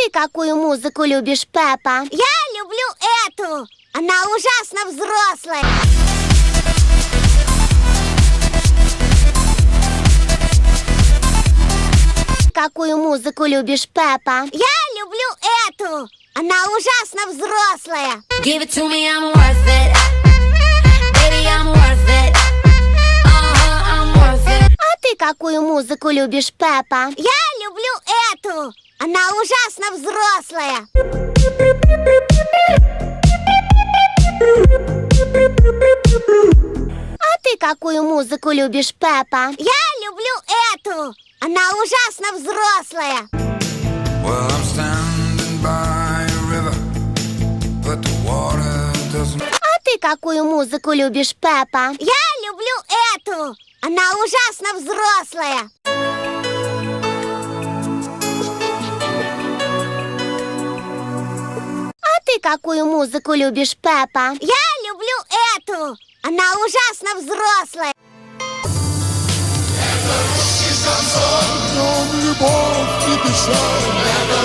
ты какую музыку любишь, Пеппа? Я люблю эту. Она ужасно взрослая. Какую музыку любишь, Пеппа? Я люблю эту. Она ужасно взрослая. Give it to me, I'm worth it. Baby, I'm worth it. I'm worth it. А ты какую музыку любишь, Пеппа? Я люблю эту. Она ужасно взрослая. А ты какую музыку любишь, Пеппа? Я люблю эту. Она ужасно взрослая. Well, I'm standing by a river, but the water doesn't. А ты какую музыку любишь, Пеппа? Я люблю эту. Она ужасно взрослая. А ты какую музыку любишь, Пеппа? Я люблю эту. Она ужасно взрослая. Любовь и печаль.